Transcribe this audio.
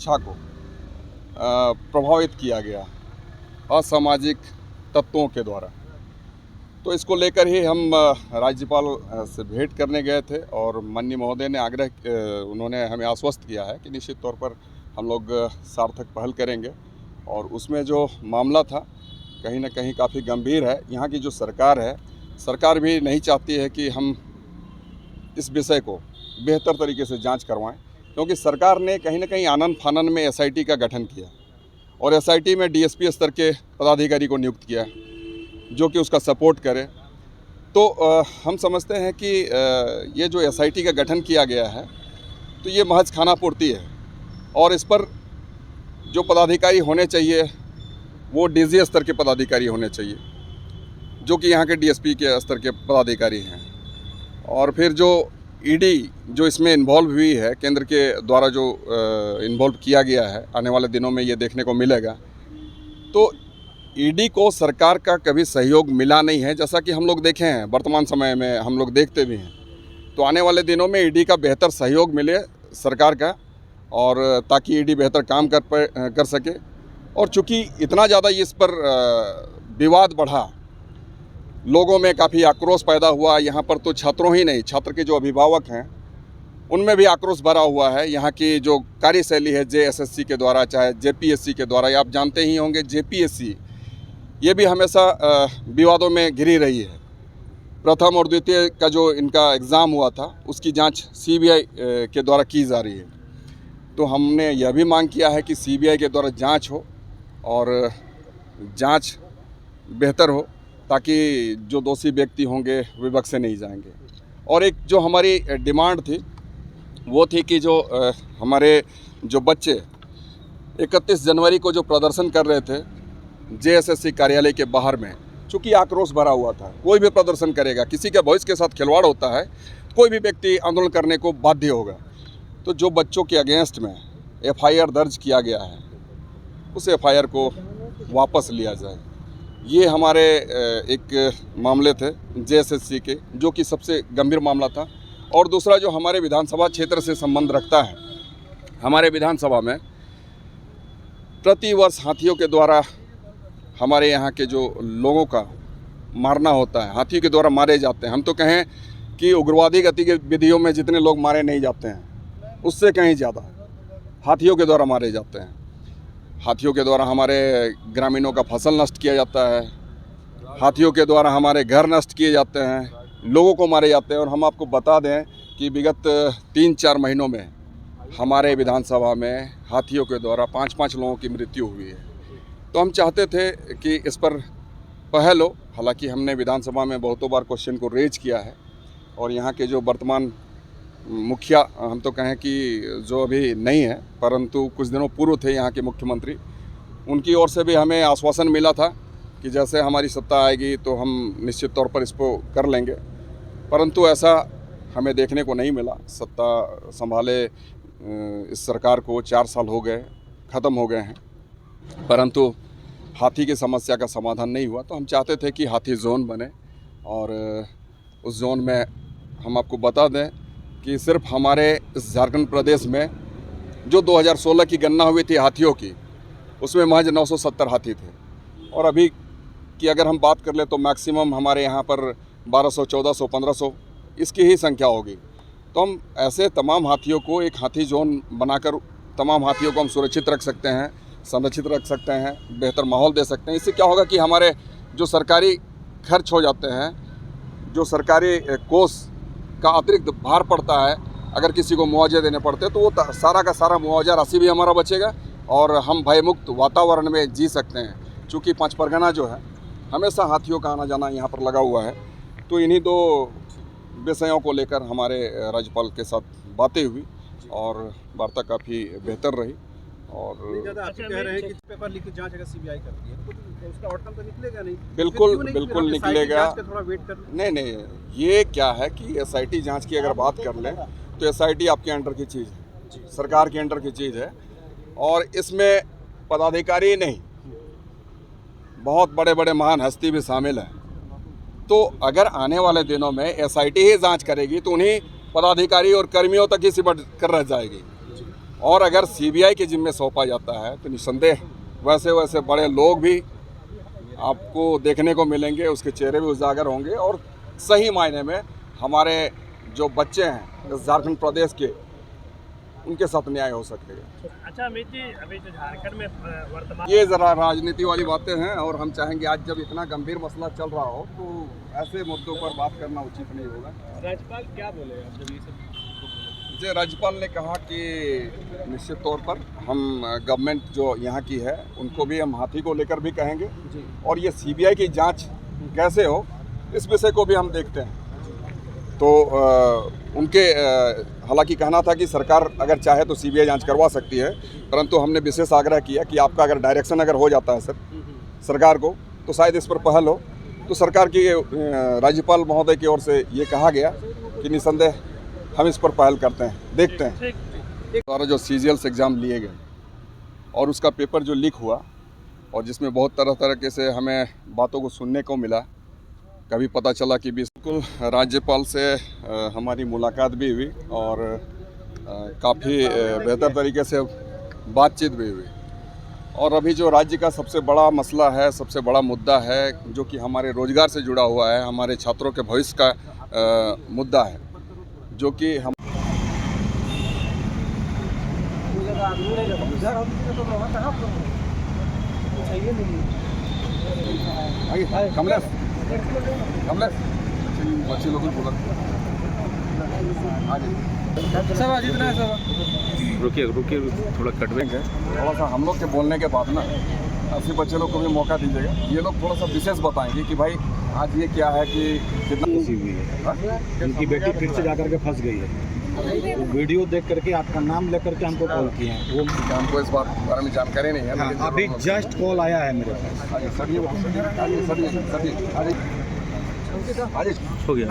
सुरक्षा को प्रभावित किया गया असामाजिक तत्वों के द्वारा। तो इसको लेकर ही हम राज्यपाल से भेंट करने गए थे और माननीय महोदय ने उन्होंने हमें आश्वस्त किया है कि निश्चित तौर पर हम लोग सार्थक पहल करेंगे। और उसमें जो मामला था कहीं ना कहीं काफ़ी गंभीर है। यहाँ की जो सरकार है, सरकार भी नहीं चाहती है कि हम इस विषय को बेहतर तरीके से जांच करवाएं, क्योंकि सरकार ने कहीं ना कहीं आनन फानन में एसआईटी का गठन किया और एसआईटी में डीएसपी स्तर के पदाधिकारी को नियुक्त किया जो कि उसका सपोर्ट करे। तो हम समझते हैं कि ये जो एसआईटी का गठन किया गया है तो ये महज खानापूर्ति है और इस पर जो पदाधिकारी होने चाहिए वो डीजी स्तर के पदाधिकारी होने चाहिए, जो कि यहाँ के डीएसपी के स्तर के पदाधिकारी हैं। और फिर जो ईडी जो इसमें इन्वॉल्व हुई है, केंद्र के द्वारा जो इन्वॉल्व किया गया है, आने वाले दिनों में ये देखने को मिलेगा। तो ईडी को सरकार का कभी सहयोग मिला नहीं है, जैसा कि हम लोग देखे हैं, वर्तमान समय में हम लोग देखते भी हैं। तो आने वाले दिनों में ईडी का बेहतर सहयोग मिले सरकार का, और ताकि ईडी बेहतर काम कर सके। और चूँकि इतना ज़्यादा इस पर विवाद बढ़ा, लोगों में काफ़ी आक्रोश पैदा हुआ। यहाँ पर तो छात्रों ही नहीं, छात्र के जो अभिभावक हैं उनमें भी आक्रोश भरा हुआ है। यहाँ की जो कार्यशैली है जेएसएससी के द्वारा, चाहे जेपीएससी के द्वारा, आप जानते ही होंगे जेपीएससी ये भी हमेशा विवादों में घिरी रही है। प्रथम और द्वितीय का जो इनका एग्ज़ाम हुआ था उसकी जांच सीबीआई के द्वारा की जा रही है। तो हमने यह भी मांग किया है कि सीबीआई के द्वारा जांच हो और जांच बेहतर हो, ताकि जो दोषी व्यक्ति होंगे वे बख्शे नहीं जाएंगे। और एक जो हमारी डिमांड थी वो थी कि जो हमारे जो बच्चे 31 जनवरी को जो प्रदर्शन कर रहे थे जेएसएससी कार्यालय के बाहर में, चूँकि आक्रोश भरा हुआ था, कोई भी प्रदर्शन करेगा, किसी के भविष्य के साथ खिलवाड़ होता है, कोई भी व्यक्ति आंदोलन करने को बाध्य होगा। तो जो बच्चों के अगेंस्ट में एफआईआर दर्ज किया गया है उस एफआईआर को वापस लिया जाए। ये हमारे एक मामले थे जेएसएससी के, जो कि सबसे गंभीर मामला था। और दूसरा जो हमारे विधानसभा क्षेत्र से संबंध रखता है, हमारे विधानसभा में प्रतिवर्ष हाथियों के द्वारा हमारे यहाँ के जो लोगों का मारना होता है, हाथियों के द्वारा मारे जाते हैं। हम तो कहें कि उग्रवादी गतिविधियों में जितने लोग मारे नहीं जाते हैं उससे कहीं ज़्यादा हाथियों के द्वारा मारे जाते हैं। हाथियों के द्वारा हमारे ग्रामीणों का फसल नष्ट किया जाता है, हाथियों के द्वारा हमारे घर नष्ट किए जाते हैं, लोगों को मारे जाते हैं। और हम आपको बता दें कि विगत 3-4 महीनों में हमारे विधानसभा में हाथियों के द्वारा 5-5 लोगों की मृत्यु हुई है। तो हम चाहते थे कि इस पर पहल हो। हालांकि हमने विधानसभा में बहुतों बार क्वेश्चन को रेज किया है और यहाँ के जो वर्तमान मुखिया, हम तो कहें कि जो अभी नहीं है परंतु कुछ दिनों पूर्व थे यहाँ के मुख्यमंत्री, उनकी ओर से भी हमें आश्वासन मिला था कि जैसे हमारी सत्ता आएगी तो हम निश्चित तौर पर इसको कर लेंगे, परंतु ऐसा हमें देखने को नहीं मिला। सत्ता संभाले इस सरकार को 4 साल हो गए, ख़त्म हो गए हैं, परंतु हाथी की समस्या का समाधान नहीं हुआ। तो हम चाहते थे कि हाथी जोन बने और उस जोन में हम आपको बता दें कि सिर्फ हमारे इस झारखंड प्रदेश में जो 2016 की गणना हुई थी हाथियों की, उसमें महज 970 हाथी थे। और अभी की अगर हम बात कर ले तो मैक्सिमम हमारे यहाँ पर 1200, 1400, 1500 इसकी ही संख्या होगी। तो हम ऐसे तमाम हाथियों को एक हाथी जोन बनाकर तमाम हाथियों को हम सुरक्षित रख सकते हैं, संरक्षित रख सकते हैं, बेहतर माहौल दे सकते हैं। इससे क्या होगा कि हमारे जो सरकारी खर्च हो जाते हैं, जो सरकारी कोष का अतिरिक्त भार पड़ता है, अगर किसी को मुआवजे देने पड़ते हैं तो वो सारा का सारा मुआवजा राशि भी हमारा बचेगा और हम भयमुक्त वातावरण में जी सकते हैं। चूँकि 5 परगना जो है हमेशा हाथियों का आना जाना यहाँ पर लगा हुआ है। तो इन्हीं 2 विषयों को लेकर हमारे राज्यपाल के साथ बातें हुई और वार्ता काफ़ी बेहतर रही। और आप कह रहे हैं कि पेपर लीक की जांच अगर सीबीआई करती है तो उसका आउटकम तो निकलेगा नहीं? बिल्कुल निकलेगा। थोड़ा वेट कर नहीं, ये क्या है कि एसआईटी जांच की अगर बात कर लें तो एसआईटी आपके अंडर की चीज़ है, सरकार के अंडर की चीज़ है और इसमें पदाधिकारी नहीं, बहुत बड़े बड़े महान हस्ती भी शामिल हैं। तो अगर आने वाले दिनों में एसआईटी ही जांच करेगी तो उन्हीं पदाधिकारी और कर्मियों तक ही सिमट कर रह जाएगी और अगर सीबीआई के जिम्मे सौंपा जाता है तो निस्संदेह वैसे वैसे बड़े लोग भी आपको देखने को मिलेंगे, उसके चेहरे भी उजागर होंगे और सही मायने में हमारे जो बच्चे हैं झारखंड प्रदेश के, उनके साथ न्याय हो सकेगा। अच्छा अमित जी, अभी जो झारखंड में वर्तमान ये ज़रा राजनीति वाली बातें हैं और हम चाहेंगे आज जब इतना गंभीर मसला चल रहा हो तो ऐसे मुद्दों पर बात करना उचित नहीं होगा। राज्यपाल क्या बोले आप जब ये सब? जो राज्यपाल ने कहा कि निश्चित तौर पर हम गवर्नमेंट जो यहाँ की है उनको भी हम हाथी को लेकर भी कहेंगे और ये सीबीआई की जांच कैसे हो इस विषय को भी हम देखते हैं। तो उनके हालांकि कहना था कि सरकार अगर चाहे तो सीबीआई जांच करवा सकती है, परंतु हमने विशेष आग्रह किया कि आपका अगर डायरेक्शन अगर हो जाता है सर सरकार को तो शायद इस पर पहल हो। तो सरकार की राज्यपाल महोदय की ओर से ये कहा गया कि निस्संदेह हम इस पर पहल करते हैं, देखते हैं। द्वारा जो सीजीएल्स एग्ज़ाम लिए गए और उसका पेपर जो लीक हुआ और जिसमें बहुत तरह से हमें बातों को सुनने को मिला, कभी पता चला कि बिल्कुल राज्यपाल से हमारी मुलाकात भी हुई और काफ़ी बेहतर तरीके से बातचीत भी हुई। और अभी जो राज्य का सबसे बड़ा मसला है, सबसे बड़ा मुद्दा है जो कि हमारे रोज़गार से जुड़ा हुआ है, हमारे छात्रों के भविष्य का मुद्दा है, जो कि हम कमलेश बच्चे लोग बोला रुकिए थोड़ा कटवेंगे। थोड़ा सा हम लोग के बोलने के बाद ना ऐसे बच्चे लोग को भी मौका दीजिएगा, ये लोग थोड़ा सा विशेष बताएंगे कि भाई आज ये क्या है कि कितना फंसी हुई है। इनकी बेटी फिर से जाकर के फंस गई है। वो वीडियो देख करके आपका नाम लेकर के हमको कॉल किए हैं। वो हमको इस बात के बारे में जानकारी नहीं है। हाँ, अभी जस्ट कॉल आया है मेरे पास। हो गया।